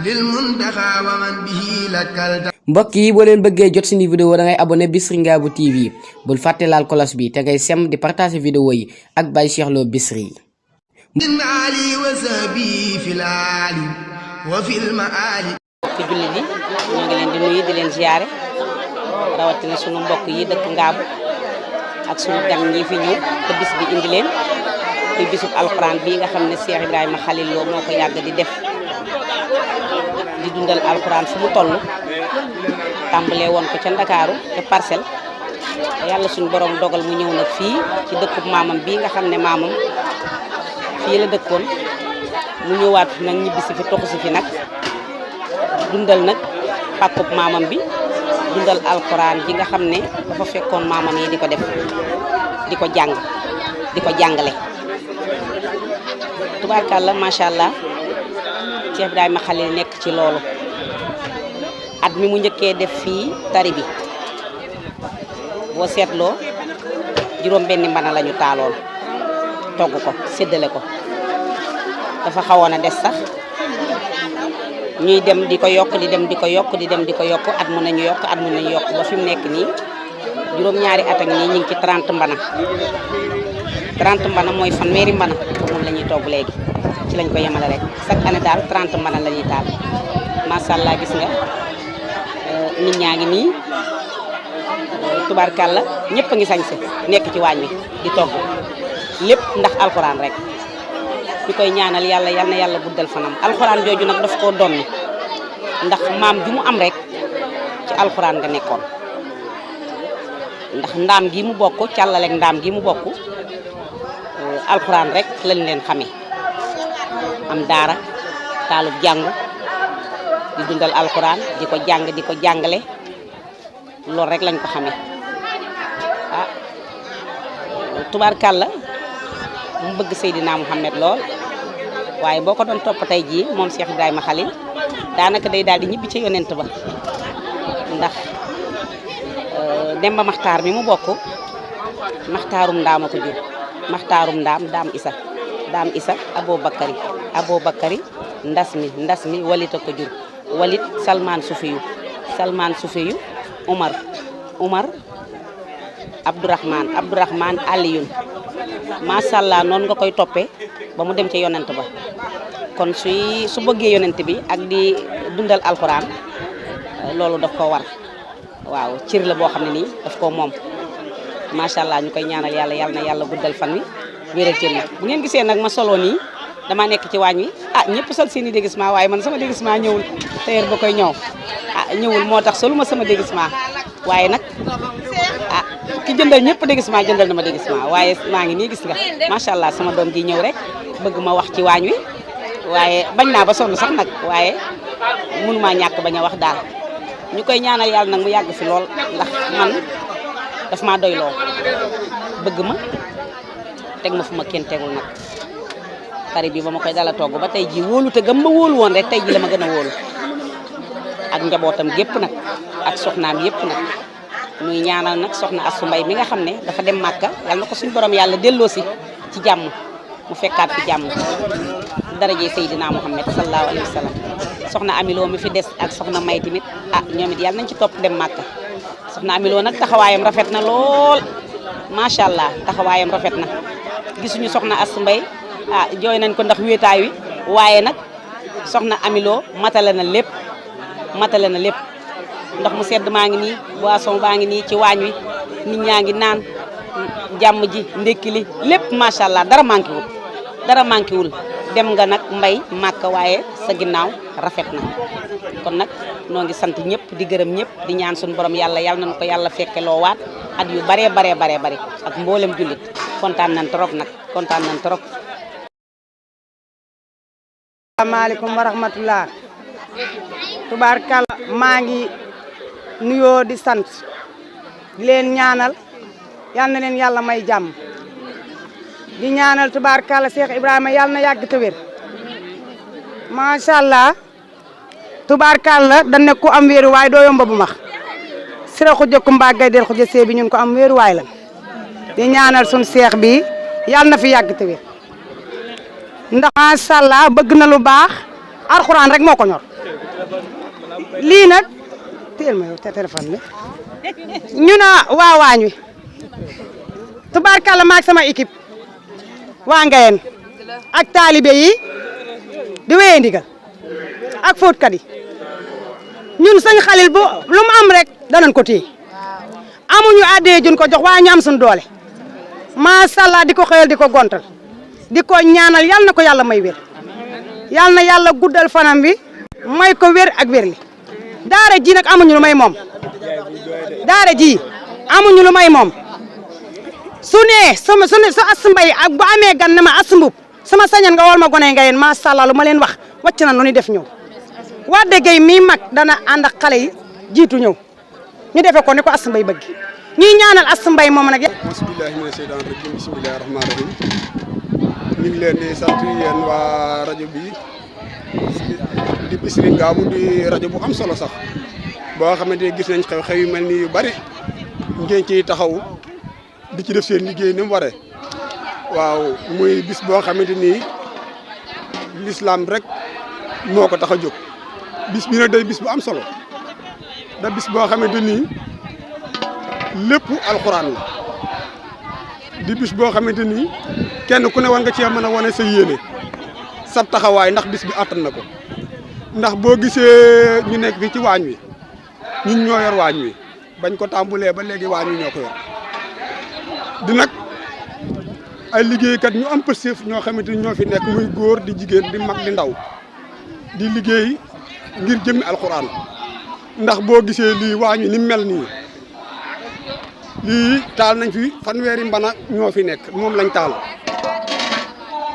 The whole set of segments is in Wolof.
للمنتخى ومن به لك mbokk yi boo leen bëggee jot suñu vidéo da ngay abonné Bichri Ngabou TV bul fàtte laal cloche bi te ngay sem di partager vidéo yi ak Baye Cheikh Lo Bichri من علي وسبي في العالي وفي المآلي ci julli bi ñoo ngi leen di nuyu di leen ziaré rawatina sunu mbokk yi dëkk Ngabou ak sunu gan ñi fi ñëw te bis bi indi leen ci bisub alcorane bi nga xam ne Cheikh Ibrahima Khalil Lo moo ko yàgg di def di dundal alcorane fu mu toll tàmbalee woon ko ca Ndakaaru te Parcelles yàlla suñu borom dogal mu ñëw nag fii ci dëkkub maamam bi nga xam ne maamam fii la dëkkoon mu ñëwaat nag ñibbisi fi toxu si fi nag dundal nag pàkkub maamam bi dundal alcorane ji nga xam ne dafa fekkoon maamam yi di ko def di ko jàng di ko jàngale tubaarkàlla macha allah Cheikh Ibrahima Khalil nekk ci loolu at mi mu njëkkee def fii tari bi boo seetloo juróom benni mbana lañu taaloon togg ko séddale ko dafa xawoon a des sax ñuy dem di ko yokk di dem di ko yokk di dem di ko yokk at mu nañu yokk at mu nañu yokk ba fi mu nekk nii juróom-ñaari at ak nii ñu ngi ci 30 mbana 30 mbana mooy fanweeri mbana moom la ñuy togg léegi ci lañ ko yemale rek chaque année daal 30 mbana la ñuy taal macha allah gis nga nit ñaa ngi nii tubaarkàlla ñëpp a ngi sañse nekk ci waañ wi di togg lépp ndax alxuraan rek ñu koy ñaanal yàlla yal na yàlla guddal fanam alxuraan jooju nag daf koo doon ndax maam ju mu am rek ci alxuraan nga nekkoon ndax ndaam gi mu bokk càllaleeg ndaam gi mu bokk alxuraan rek lañ leen xamee am daara taalub jàngu di dundal alxuraan di ko jàng di ko jàngale loolu rek lañ ko xamee ah tubaarkàlla mu bëgg Seydina Mouhamed lool waaye boo ko doon topp tey jii moom Cheikh Ibrahima Khalil daanaka day daal di ñibbi ci yonent ba ndax Demba Maxtaar mi mu bokk maxtaarum ndaama ko jur maxtaarum daam isa Abou-Bakari ndas mi walita ko jur walit Salman Sufiyu Umar Abdourahman Aliyun macha allah noonu nga koy toppee ba mu dem ci yonent ba kon su bëggee yonent bi ak di dundal alxuraan loolu daf ko war waaw cër la boo xam ne nii daf ko moom macha allah ñu koy ñaanal yàlla yal na yàlla guddal fan wi wéral cër yi bu ngeen gisee nag ma solo nii dama nekk ci waañ wi ñëpp sol seen i déguisement waaye man sama déguisement ñëwul tailleur ba koy ñëw ñëwul moo tax soluma sama déguisement waaye nag ki jëndal ñëpp déguisement jëndal na ma déguisement waaye maa ngi nii gis nga macha allah sama doom ji ñëw rek bëgg ma wax ci waañ wi waaye bañ naa ba sonn sax nag waaye mënumaa ñàkk bañ a wax daal ñu koy ñaanal yàlla nag mu yàgg fi lool ndax man daf maa doy loo bëgg ma teg ma fu ma kenn tegul nag tari bi ba ma koy dala togg ba tey ji wóolu te gëm ma wóolu woon rek tey ji la ma gën a wóolu ak njabootam gépp nag ak soxnaam yépp nag muy ñaanal nag soxna Astou Mbaye mi nga xam ne dafa dem Màkka yal na ko suñu borom yàlla delloosi ci jàmm mu fekkaat fi jàmm daraje Seydina Mouhamed sallallahu alayhi wa sallam soxna Amiloo mi fi des ak soxna May tamit ñoom it yàlla nañ ci topp dem Màkka soxna Amiloo nag taxawaayam rafet na lool macha allah taxawaayam rafet na gisuñu soxna Astou Mbaye jooy nañ ko ndax wéetaay wi waaye nag soxna Amiloo matale na lépp ndox mu sedd maa ngi nii boisson baa ngi nii ci waañ wi nit ñaa ngi naan jàmm ji ndekki li lépp macha allah dara manqué wul dem nga nag mbay màkk waaye sa ginnaaw rafet na kon nag noo ngi sant ñëpp di gërëm ñëpp di ñaan suñu borom yàlla nañu ko yàlla fekke loo waat at yu bare ak mboolem jullit kontaan nañ trop nag asalaamaaleykum wa rahmatullah tubaarkàlla maa ngi nuyoo di sant di leen ñaanal yal na leen yàlla may jàmm di ñaanal tubaarkàlla Cheikh Ibrahima yal na yàgg te wér macha allah tubaarkàlla dañ ne ku am wéeru waay doo yomba bu max sira xuja kumba gay del xuja see bi ñun ko am wéeru waay la di ñaanal sun Cheikh bi yal na fi yàgg te wér ndax macha allah bëgg na lu baax alxuraan rek moo ko ñor lii nag téel ma yow te téléphone bi ñu na waa waañ wi tubaarkàlla maag sama équipe waa Ngayeen ak taalibe yi di wéyee ndigal ak fóotkat yi ñun sëñ Xalil bu lu mu am rek danañ ko téye amuñu addee jun ko jox waaye ñu am suñu doole macha allah di ko xëyal di ko gontal di ko ñaanal yal na ko yàlla may wér yal na yàlla guddal fanam bi may ko wér ak wér li daara ji nag amuñu lu may moom daara ji amuñu lu may moom su nee su as mbay ak bu amee gan ne ma as mbub sama sañan nga wol ma gone Ngayeen macha allah lu ma leen wax wàcc na lu ñuy def ñëw Wade Gueye mii mag dana ànd ak xale yi jiitu ñëw ñu defee ko ni ko as mbay bëgg ñuy ñaanal as mbay moom nag. bismillahi mina seytaani rajim bismillahi rahmaani rahim ñu ngi leen di sant yéen waa rajo bi di Bichri Ngabou di rajo bu am solo sax boo xamante ne gis nañ xew-xew yu mel nii yu bari ngeen ciy taxaw di ci def seen liggéey ni mu waree waaw muy bis boo xamante ni l'islam rek moo ko tax a jóg bis bi nag day bis bu am solo da bis boo xamante ni lépp alxuraan la di bis boo xamante ni kenn ku ne war nga cee mën a wane sa yéene sab taxawaay ndax bis bi attan na ko ndax boo gisee ñu nekk fii ci waañ wi ñun ñoo yor waañ wi bañ ko tàmbulee ba léegi waañ wi ñoo ko yor di nag ay liggéeykat ñu am pëstéef ñoo xamante ni ñoo fi nekk muy góor di jigéen di mag di ndaw di liggéey ngir jëmmi alxuraan ndax boo gisee lii waañ wi ni mel nii lii taal nañ fi fanweeri mbana ñoo fi nekk moom lañ taal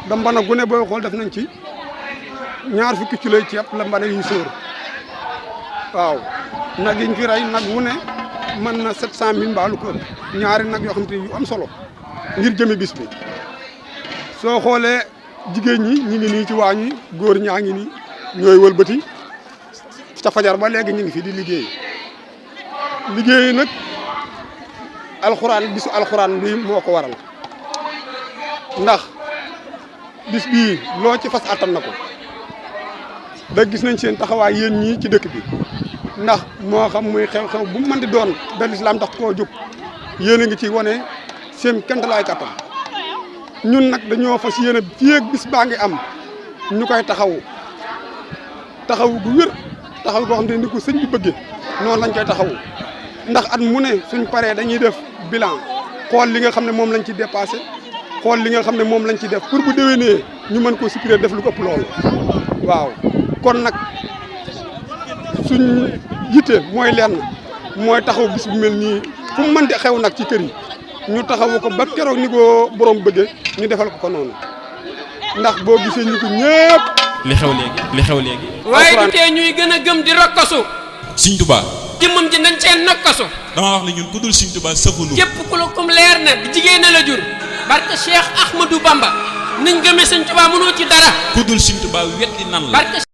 da mbana gu ne booy xool def nañ ci 20 kilos ceeb la mbana yi sóor waaw nag yiñ fi rey nag wu ne mën na 700 000 mbaalu ko ñaari nag yoo xam te yu am solo ngir jëmi bis bi soo xoolee jigéen ñi ñu ngi nii ci waañ wi góor ñaa ngi nii ñooy wëlbati ca fajar ba léegi ñu ngi fi di liggéey nag alxuraan bisu alxuraan bi moo ko waral ndax bis bii loo ci fas attan na ko da gis nañ seen taxawaay yéen ñii ci dëkk bi ndax moo xam muy xew-xew bu mu mën di doon da lislaam tax koo jóg yéen a ngi ci wane seen kentalaay kattan ñun nag dañoo fas yéene fii ak bis baa ngi am ñu koy taxawu gu wér taxaw goo xam ne ni ko sëñ bi bëggee noonu lañ koy taxawu ndax at mu ne suñ paree dañuy def bilan xool li nga xam ne moom lañ ci dépassé xool li nga xam ne moom lañ ci def pour bu déwénee ñu mën koo supprimer def lu ko ëpp loolu waaw kon nag suñ yitte mooy lenn mooy taxaw bis bu mel nii fu mu mën di xew nag ci kër yi ñu taxawu ko ba keroog ni ko borom bëggee ñu defal ko noonu ndax boo gisee ñu ko ñëpp li xew léegi waaye du tee ñuy gën a gëm di rokkasu Sëñ Tuubaa jëmmam ji nañ cee nokkasu dama wax ne ñun ku dul Sëñ Tuubaa sëfunu képp ku la kum leer na di jigéen na la jur barke Cheikh Ahmadou Bamba niñ gëmee Sëñ Tuubaa mënoo ci dara ku dul Sëñ Tuubaa wetti nan la barke